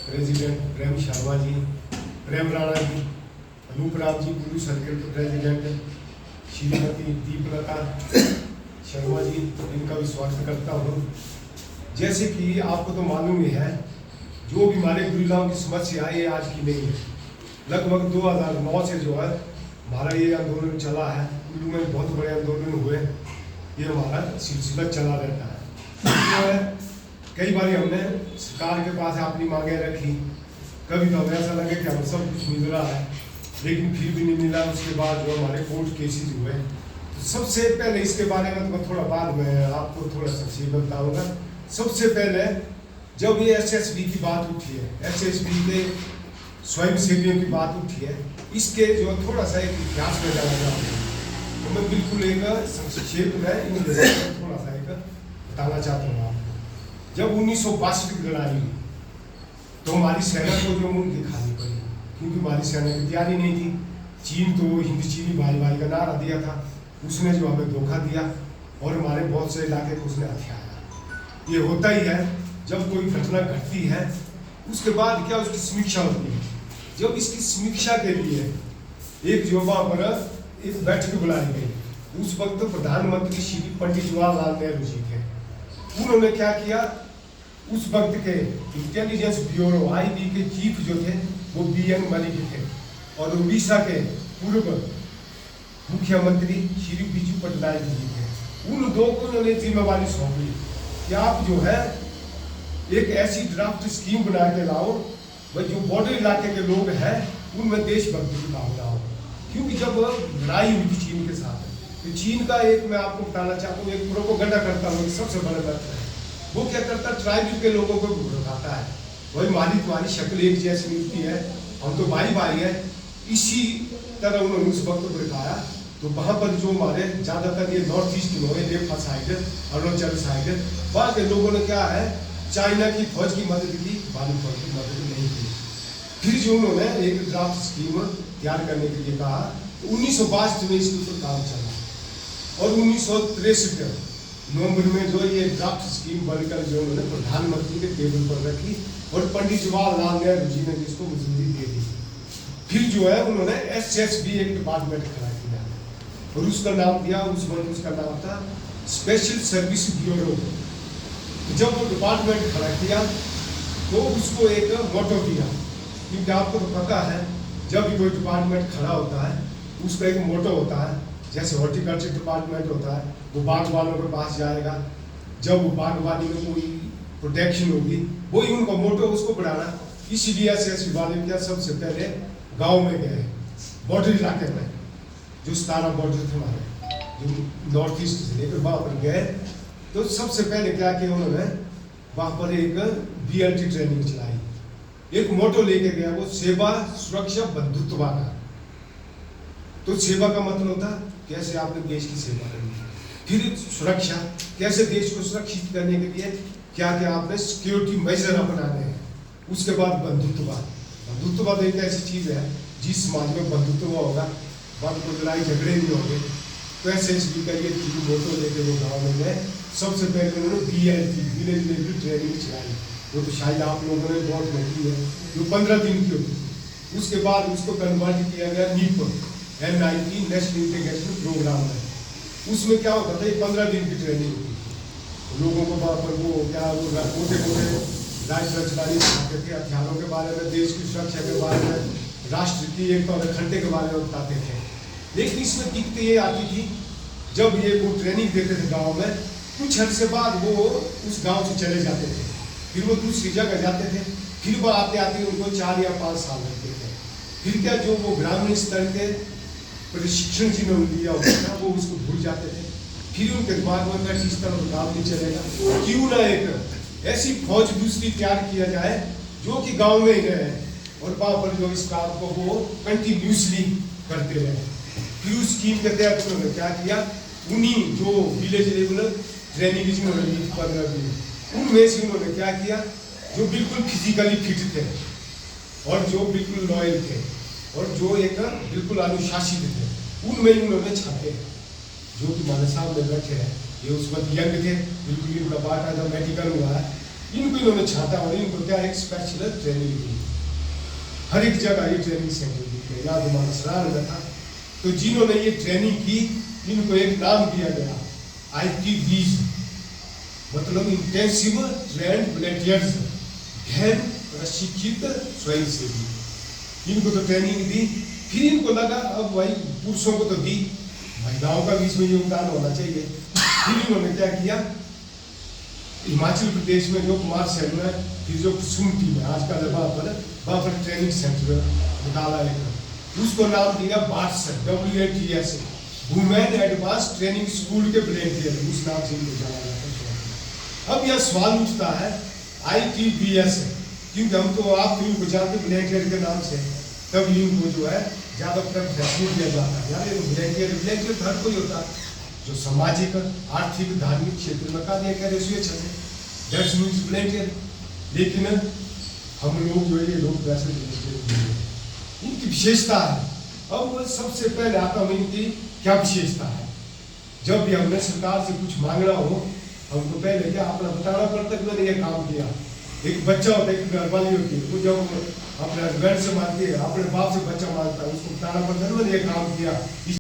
President प्रेम शर्मा जी, प्रेम राणा जी, अनूप राम जी पूर्व circle के president, Shrimati दीपलता Sharma ji, इनका भी स्वागत करता हूँ। जैसे कि आपको तो मालूम ही है, जो भी हमारे गुरुग्राम की समस्या ये आज की नहीं है। लगभग 2009 से जो है हमारा ये आंदोलन चला है। कुल्लू में बहुत बड़े आंदोलन हुए, ये हमारा सिलसिला चला रहता है। कई बार हमने सरकार के पास अपनी मांगे रखी, कभी तो हमें ऐसा लगे कि हम सब कुछ मिल रहा है, लेकिन फिर भी नहीं मिला। उसके बाद जो हमारे कोर्ट केसेस हुए, तो सबसे पहले इसके बारे में तो थोड़ा बाद में आपको थोड़ा संक्षेप में बताऊंगा। सबसे पहले जब ये एसएसबी की बात उठी है, एसएसबी के स्वयं सेवियों की बात उठी है, इसके जो थोड़ा सा एक इतिहास में जाना चाहते हैं, तो मैं बिल्कुल एक संक्षेप में थोड़ा सा एक बताना चाहता हूँ आपको। जब 1962 की लड़ाई हुई तो हमारी सेना को जो मुंह दिखानी पड़ी, क्योंकि हमारी सेना की तैयारी नहीं थी। चीन तो हिंद चीनी भाई भाई का नारा दिया था, उसने जो हमें धोखा दिया और हमारे बहुत से इलाके को उसने हथियाया। ये होता ही है, जब कोई घटना घटती है उसके बाद क्या उसकी समीक्षा होती है। जब इसकी समीक्षा के लिए एक जो वहाँ पर एक बैठक बुलाई गई, उस वक्त प्रधानमंत्री श्री पंडित जवाहरलाल नेहरू जी थे। उन्होंने क्या किया, उस वक्त के इंटेलिजेंस ब्यूरो आईबी के चीफ जो थे वो बीएन मलिक थे, और उड़ीसा के पूर्व मुख्यमंत्री श्री बिजू पटनायक जी थे। उन दो को उन्होंने जिम्मेवारी सौंपी कि आप जो है एक ऐसी ड्राफ्ट स्कीम बना के लाओ भाई, जो बॉर्डर इलाके के लोग हैं उनमें देशभक्ति की भावना हो। क्योंकि जब लड़ाई हुई थी चीन के साथ, तो चीन का एक मैं आपको बताना चाहता हूँ, एक प्रोपेगेंडा करता हूँ, सबसे बड़ा तथ्य है। वो क्या करता है, ट्राइब के लोगों को भड़काता है, भाई हमारी तुम्हारी शक्ल एक जैसी मिलती है, हम तो भाई भाई है। इसी तरह उन्होंने उस वक्त भड़काया। तो वहाँ पर जो हमारे ज़्यादातर ये नॉर्थ ईस्ट में लेफ्ट साइड, अरुणाचल साइड, वहाँ के लोगों ने क्या है, चाइना की फौज की मदद की, भारत फौज की मदद नहीं की। फिर जो उन्होंने एक ड्राफ्ट स्कीम तैयार करने के लिए कहा, तो 1962 में इसके ऊपर काम चला, और 1963 नवंबर में जो ये ड्राफ्ट स्कीम बनकर जो उन्होंने प्रधानमंत्री के टेबल पर रखी, और पंडित जवाहरलाल नेहरू जी ने इसको मंजूरी दे दी। फिर जो है उन्होंने एसएसबी एक डिपार्टमेंट खड़ा किया, और उसका नाम दिया, उस वक्त उसका नाम था स्पेशल सर्विस ब्यूरो। जब वो डिपार्टमेंट खड़ा किया तो उसको एक मोटो दिया, क्योंकि आपको तो पता है जब भी कोई डिपार्टमेंट खड़ा होता है उसका एक मोटो होता है। जैसे हॉर्टिकल्चर डिपार्टमेंट होता है, वो बागवानों के पास जाएगा, जब वो बागवानी में कोई प्रोटेक्शन होगी, वही उनका मोटो उसको बढ़ाना। इसीलिए एसएसबी वाले क्या सबसे पहले गाँव में गए, बॉर्डर इलाके में, जो 17 बॉर्डर थे हमारे, जो नॉर्थ ईस्ट से लेकर वहाँ पर गए। तो सबसे पहले क्या किया उन्होंने, वहाँ पर एक बीएलटी ट्रेनिंग चलाई, एक मोटो लेके गया, वो सेवा सुरक्षा बंधुत्व का। तो सेवा का मतलब होता कैसे आपने देश की सेवा करनी है, फिर सुरक्षा, कैसे देश को सुरक्षित करने के लिए क्या क्या आपने सिक्योरिटी मेजर अपनाने हैं। उसके बाद बंधुत्ववाद एक ऐसी चीज है, जिस समाज में बंधुत्व होगा वहाँ कोई लड़ाई झगड़े नहीं होंगे। तो ऐसे इसकी करिए मोटो लेके वो गाँव में गए। सबसे पहले उन्होंने बीएलटी विलेज लेवल ट्रेनिंग चलाई, वो तो शायद आप लोगों ने बहुत महंगी है, जो 15 दिन की होती। उसके बाद उसको कन्वर्ट किया गया NIP NIP national integration programme में। उसमें क्या होता था, ये 15 दिन की ट्रेनिंग होती थी। लोगों को वहाँ पर वो क्या मोटे मोटे राइट रचनारी सिखाते थे, हथियारों के बारे में, देश की सुरक्षा के बारे में, राष्ट्र की एकता और अखंडता के बारे में बताते थे। लेकिन इसमें दिक्कत ये आती थी, जब ये वो ट्रेनिंग देते थे गाँव में, कुछ अर्से बाद वो उस गांव से चले जाते थे, फिर वो दूसरी जगह जाते थे, फिर वो आते आते उनको 4 या 5 साल लगते थे। फिर क्या जो वो ग्रामीण स्तर के प्रशिक्षण जिन्होंने लिया होता था वो उसको भूल जाते थे। फिर उनके दिमाग में इस तरह काम नहीं चलेगा, क्यों ना एक ऐसी फौज दूसरी तैयार किया जाए जो कि गाँव में ही रहे, और वहाँ पर जो इस काम को वो कंटिन्यूसली करते रहे। फिर उस स्कीम के तहत उन्होंने क्या किया, उन्हीं जो विलेज लेवल ट्रेनिंग जिन्होंने ली 15 दिन, उनमें से उन्होंने क्या किया, जो बिल्कुल फिजिकली फिट थे, और जो बिल्कुल लॉयल थे, और जो एक बिल्कुल अनुशासित थे, उनमें उन्होंने छापे। जो कि हमारे सामने बैठे हैं, ये उस वक्त यंग थे, बिल्कुल इनका बाकायदा मेडिकल हुआ है, इनको इन्होंने छांटा और इनको क्या एक स्पेशल ट्रेनिंग दी। हर एक जगह ये ट्रेनिंग सेंटर दी गया, याद हमारा सराहना में था। तो जिन्होंने ये ट्रेनिंग की इनको एक नाम दिया गया ITVs, मतलब इंटेंसिव ट्रेंड वॉलंटियर्स, गहन प्रशिक्षित स्वयंसेवी। इनको तो ट्रेनिंग दी, फिर इनको लगा अब भाई पुरुषों को तो दी, महिलाओं का भी इसमें योगदान होना चाहिए। फिर इन्होंने क्या किया, हिमाचल प्रदेश में जो कुमार सेन में फिर जो सुनती में आजकल वहाँ पर ट्रेनिंग सेंटर निकाला है, उसको नाम दिया Whats, WATS, women advance training school के वॉलंटियर, उस नाम से इनको जाना जाता है। अब यह सवाल उठता है ITVS, क्योंकि हम तो आप इनको जानते वॉलंटियर के नाम से, तब इनको जो है ज़्यादा फैसिलिटी दिया जाता है। यार वॉलंटियर हर कोई होता है जो सामाजिक, आर्थिक, धार्मिक क्षेत्र में कार्य करे स्वेच्छा से, दैट्स मीन्स वॉलंटियर। लेकिन हम लोग जो ये लोग वैसे इनकी विशेषता है। अब वो सबसे पहले आता हूँ इनकी क्या विशेषता है। जब भी हमने सरकार से कुछ मांगना हो, हमको पहले क्या अपना बताना पड़ता है कि मैंने ये काम किया। एक बच्चा होता है, एक घरवाली होती है, वो जब अपने हस्बैंड से मांगती है, अपने बाप से बच्चा मांगता है, उसको बताना पड़ता है मैंने ये काम किया।